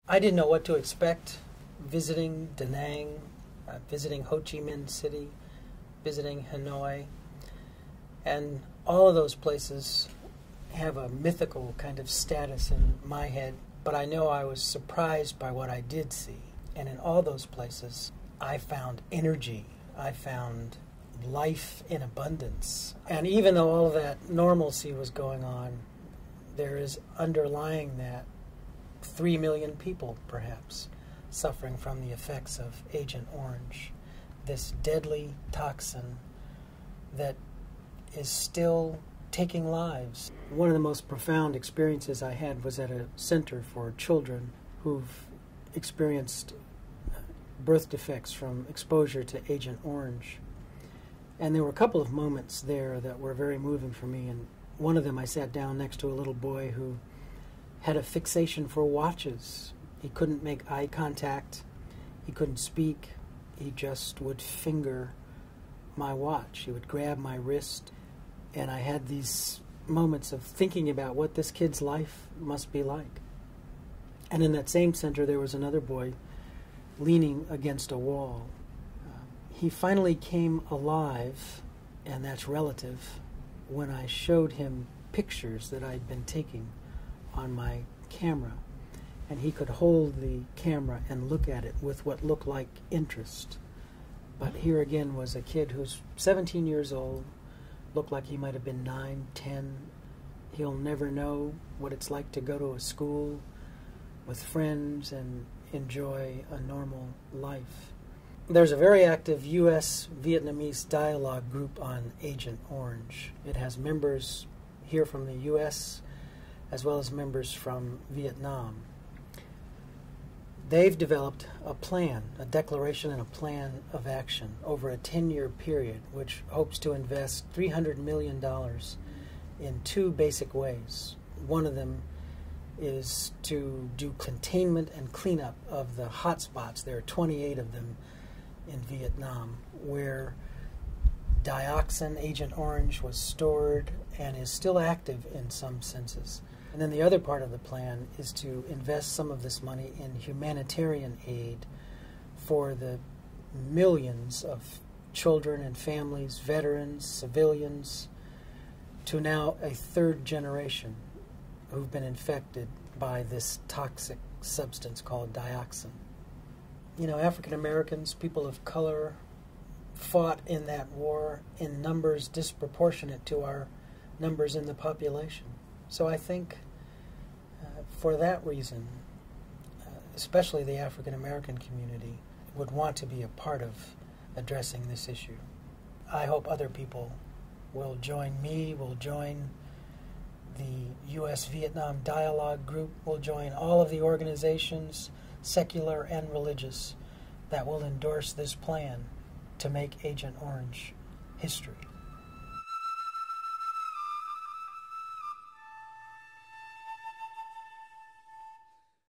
I didn't know what to expect visiting Da Nang, visiting Ho Chi Minh City, visiting Hanoi, and all of those places have a mythical kind of status in my head, but I know I was surprised by what I did see. And in all those places, I found energy. I found life in abundance. And even though all of that normalcy was going on, there is underlying that 3 million people, perhaps, suffering from the effects of Agent Orange, this deadly toxin that is still taking lives. One of the most profound experiences I had was at a center for children who've experienced birth defects from exposure to Agent Orange. And there were a couple of moments there that were very moving for me. And one of them, I sat down next to a little boy who had a fixation for watches. He couldn't make eye contact. He couldn't speak. He just would finger my watch. He would grab my wrist. And I had these moments of thinking about what this kid's life must be like. And in that same center, there was another boy leaning against a wall. He finally came alive, and that's relative, when I showed him pictures that I'd been taking on my camera. And he could hold the camera and look at it with what looked like interest. But here again was a kid who's 17 years old, looked like he might have been 9, 10. He'll never know what it's like to go to a school with friends and enjoy a normal life. There's a very active U.S.-Vietnamese dialogue group on Agent Orange. It has members here from the U.S. as well as members from Vietnam. They've developed a plan, a declaration and a plan of action over a 10-year period, which hopes to invest $300 million in 2 basic ways. One of them is to do containment and cleanup of the hotspots. There are 28 of them in Vietnam where dioxin, Agent Orange, was stored and is still active in some senses. And then the other part of the plan is to invest some of this money in humanitarian aid for the millions of children and families, veterans, civilians, to now a 3rd generation who've been infected by this toxic substance called dioxin. You know, African Americans, people of color, fought in that war in numbers disproportionate to our numbers in the population. So I think for that reason, especially the African American community would want to be a part of addressing this issue. I hope other people will join me, will join the U.S.-Vietnam Dialogue Group, will join all of the organizations, secular and religious, that will endorse this plan to make Agent Orange history.